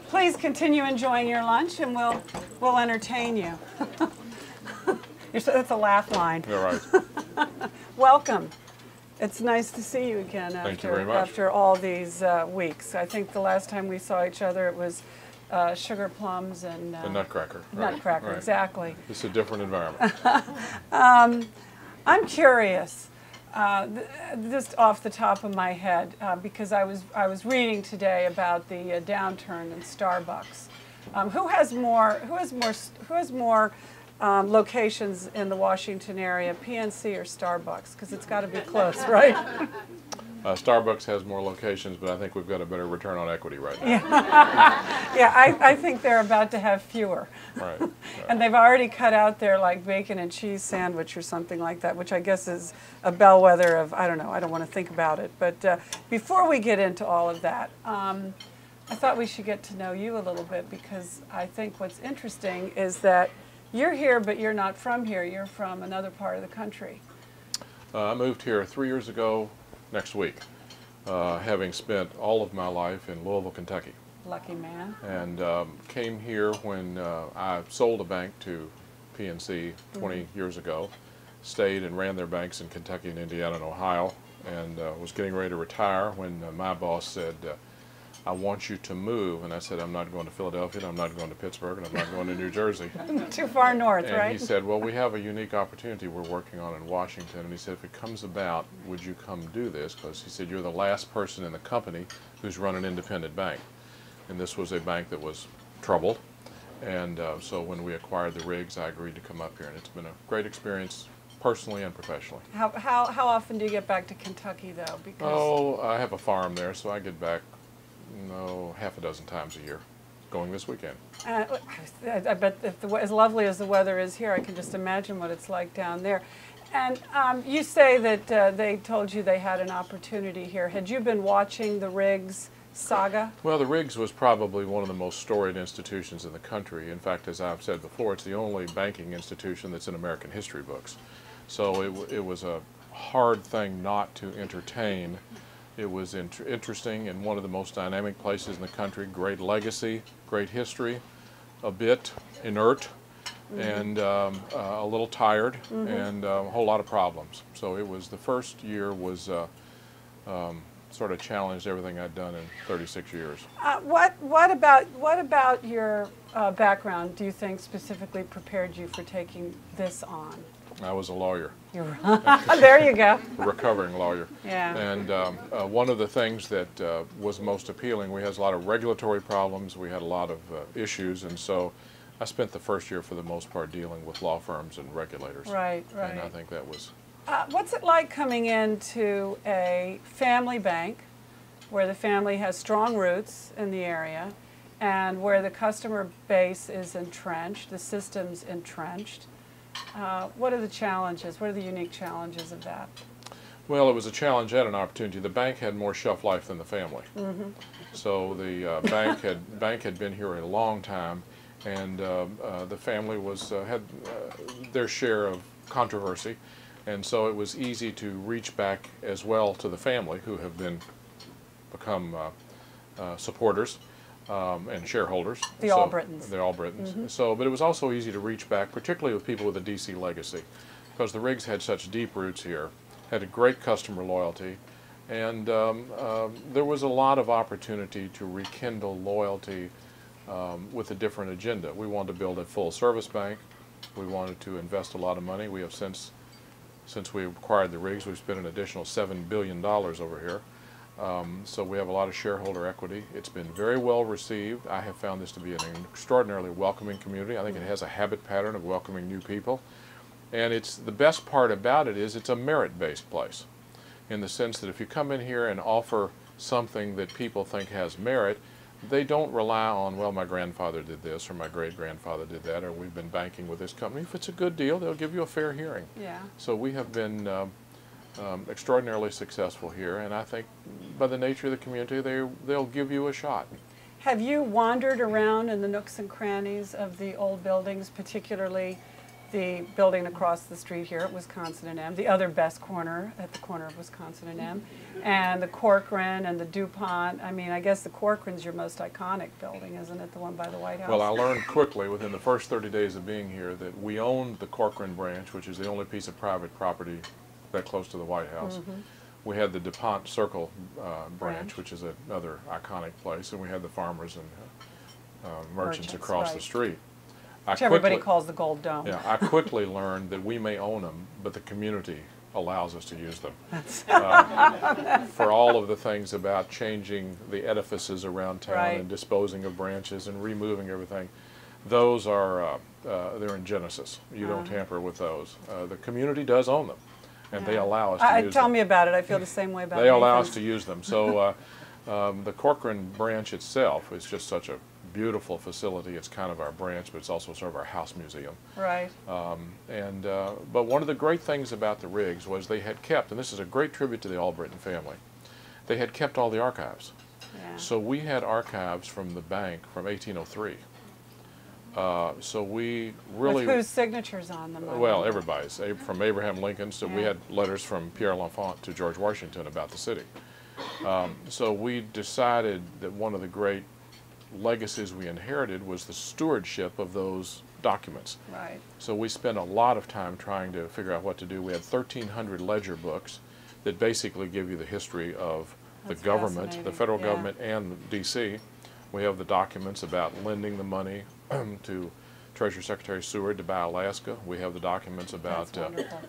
Please continue enjoying your lunch, and we'll entertain you. That's a laugh line. You're right. Welcome. It's nice to see you again Thank you very much. after all these weeks. I think the last time we saw each other it was sugar plums and The Nutcracker. Nutcracker, Right. Exactly. It's a different environment. I'm curious, just off the top of my head, because I was reading today about the downturn in Starbucks. Who has more locations in the Washington area, PNC or Starbucks? Because it's got to be close, right? Starbucks has more locations, but I think we've got a better return on equity right now. Yeah, I think they're about to have fewer. Right. And they've already cut out their bacon and cheese sandwich or something like that, which I guess is a bellwether of, I don't know, I don't want to think about it. But before we get into all of that, I thought we should get to know you a little bit, because I think what's interesting is that you're here, but you're not from here. You're from another part of the country. I moved here 3 years ago next week, having spent all of my life in Louisville, Kentucky. Lucky man. And came here when I sold a bank to PNC 20 years ago, stayed and ran their banks in Kentucky and Indiana and Ohio, and was getting ready to retire when my boss said, I want you to move. And I said, I'm not going to Philadelphia, and I'm not going to Pittsburgh, and I'm not going to New Jersey. Too far north, and right? he said, well, we have a unique opportunity we're working on in Washington. And he said, if it comes about, would you come do this? Because he said, you're the last person in the company who's run an independent bank. And this was a bank that was troubled. And so when we acquired the rigs, I agreed to come up here. And it's been a great experience, personally and professionally. How often do you get back to Kentucky, though? Because Oh, I have a farm there, so I get back, half a dozen times a year, going this weekend. I bet as lovely as the weather is here, I can just imagine what it's like down there. And you say that they told you they had an opportunity here. Had you been watching the Riggs saga? Well, the Riggs was probably one of the most storied institutions in the country. In fact, as I've said before, it's the only banking institution that's in American history books. So it was a hard thing not to entertain. It was interesting in one of the most dynamic places in the country, great legacy, great history, a bit inert, and a little tired, and a whole lot of problems. So it was, the first year was sort of challenged everything I'd done in 36 years. What about your background do you think specifically prepared you for taking this on? I was a lawyer. There you go. A recovering lawyer. Yeah. And one of the things that was most appealing, we had a lot of regulatory problems, we had a lot of issues, and so I spent the first year for the most part dealing with law firms and regulators. Right. And I think that was... What's it like coming into a family bank where the family has strong roots in the area and where the customer base is entrenched, the system's entrenched? What are the challenges? What are the unique challenges of that? Well, it was a challenge and an opportunity. The bank had more shelf life than the family. So the bank had been here a long time, and the family had their share of controversy, and so it was easy to reach back as well to the family, who have become supporters and shareholders. The Albritons. The Albritons. So, but it was also easy to reach back, particularly with people with a DC legacy, because the Riggs had such deep roots here, had a great customer loyalty, and there was a lot of opportunity to rekindle loyalty with a different agenda. We wanted to build a full-service bank. We wanted to invest a lot of money. We have since we acquired the Riggs, we've spent an additional $7 billion over here. So we have a lot of shareholder equity. It's been very well received. I have found this to be an extraordinarily welcoming community. I think it has a habit pattern of welcoming new people. And it's the best part about it is it's a merit-based place, in the sense that if you come in here and offer something that people think has merit, they don't rely on, well, my grandfather did this, or my great-grandfather did that, or we've been banking with this company. If it's a good deal, they'll give you a fair hearing. Yeah. So we have been extraordinarily successful here, and I think by the nature of the community, they'll give you a shot. Have you wandered around in the nooks and crannies of the old buildings, particularly the building across the street here at Wisconsin and M, the other best corner at the corner of Wisconsin and M, and the Corcoran and the DuPont. I mean, I guess the Corcoran's your most iconic building, isn't it? The one by the White House. Well, I learned quickly within the first 30 days of being here that we owned the Corcoran branch, which is the only piece of private property that close to the White House. We had the DuPont Circle branch, which is another iconic place, and we had the farmers and merchants across the street. Which everybody calls the Gold Dome. Yeah, I quickly learned that we may own them, but the community allows us to use them. For all of the things about changing the edifices around town and disposing of branches and removing everything, those are, they're in Genesis. You don't tamper with those. The community does own them, and they allow us to use them. Tell me about it. I feel the same way about it. They allow us to use them. So the Corcoran branch itself is just such a beautiful facility. It's kind of our branch, but it's also sort of our house museum. Right. But one of the great things about the Riggs was they had kept, and this is a great tribute to the Albritton family, they had kept all the archives. Yeah. So we had archives from the bank from 1803. So we really... With whose signatures on them? Well, everybody's. From Abraham Lincoln, so we had letters from Pierre L'Enfant to George Washington about the city. So we decided that one of the great legacies we inherited was the stewardship of those documents. Right. So we spent a lot of time trying to figure out what to do. We had 1,300 ledger books that basically give you the history of the government, the federal government and D.C. We have the documents about lending the money to Treasury Secretary Seward to buy Alaska. We have the documents about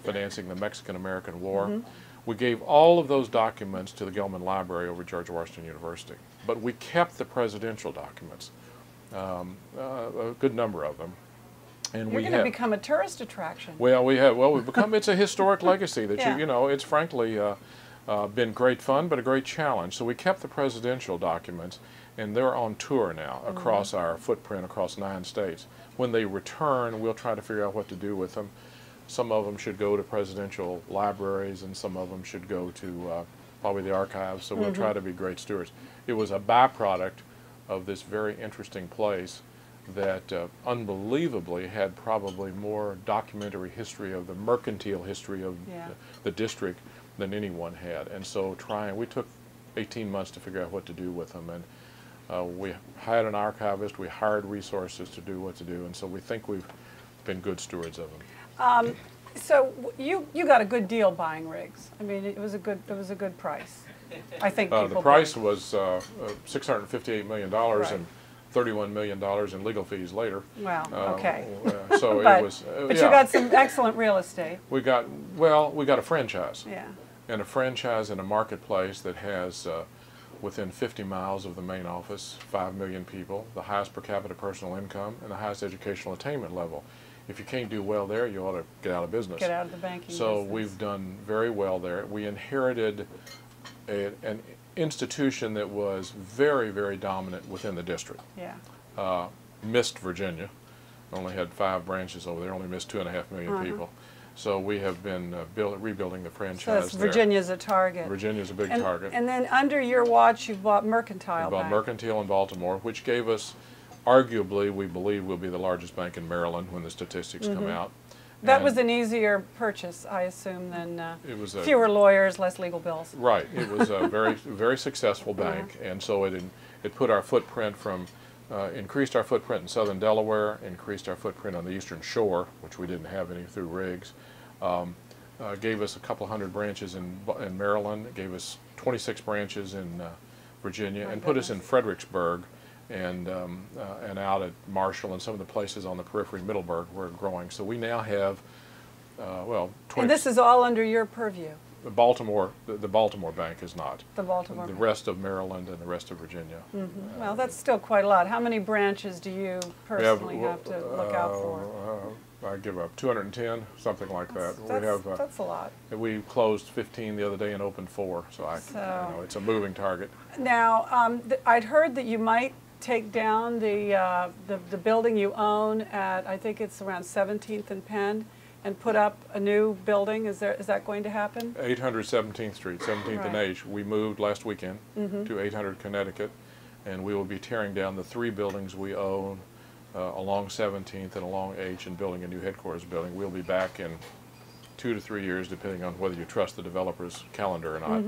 financing the Mexican-American War. We gave all of those documents to the Gilman Library over at George Washington University. But we kept the presidential documents, a good number of them. And You're going to become a tourist attraction. Well, we've become, it's a historic legacy that you know, it's frankly been great fun, but a great challenge. So we kept the presidential documents, and they're on tour now across our footprint, across 9 states. When they return, we'll try to figure out what to do with them. Some of them should go to presidential libraries, and some of them should go to probably the archives, so we'll try to be great stewards. It was a byproduct of this very interesting place that unbelievably had probably more documentary history of the mercantile history of the district than anyone had. And so we took 18 months to figure out what to do with them, and we hired an archivist, we hired resources to do what to do, and so we think we've been good stewards of them. So you got a good deal buying Riggs. I mean, it was a good price. I think people the price was $658 million and $31 million in legal fees later. Wow. Okay. So but, it was. But you got some excellent real estate. We got a franchise. Yeah. And a franchise in a marketplace that has within 50 miles of the main office 5 million people, the highest per capita personal income, and the highest educational attainment level. If you can't do well there, you ought to get out of business. Get out of the banking business. So we've done very well there. We inherited an institution that was very, very dominant within the district. Yeah. Missed Virginia. Only had 5 branches over there, only missed 2.5 million people. So we have been rebuilding the franchise there. Virginia's a target. Virginia's a big target. And then under your watch, you bought Mercantile We bought Mercantile in Baltimore, which gave us, arguably, we believe will be the largest bank in Maryland when the statistics come out. That was an easier purchase, I assume, than it was fewer lawyers, less legal bills. Right. It was a very successful bank, and so it put our footprint from, increased our footprint in southern Delaware, increased our footprint on the eastern shore, which we didn't have any through Riggs, gave us a couple hundred branches in Maryland, gave us 26 branches in Virginia, and put us in Fredericksburg, and out at Marshall and some of the places on the periphery, Middleburg, we're growing. So we now have, 20. And this is all under your purview? The Baltimore bank is not. The Baltimore. The rest of Maryland and the rest of Virginia. Well, that's still quite a lot. How many branches do you personally have to look out for? I give up 210, something like that. That's a lot. We closed 15 the other day and opened 4, so you know, it's a moving target. Now, I'd heard that you might take down the building you own at, I think it's around 17th and Penn, and put up a new building. Is that going to happen? 800 17th Street, 17th and H. We moved last weekend to 800 Connecticut, and we will be tearing down the 3 buildings we own along 17th and along H and building a new headquarters building. We'll be back in 2 to 3 years, depending on whether you trust the developer's calendar or not.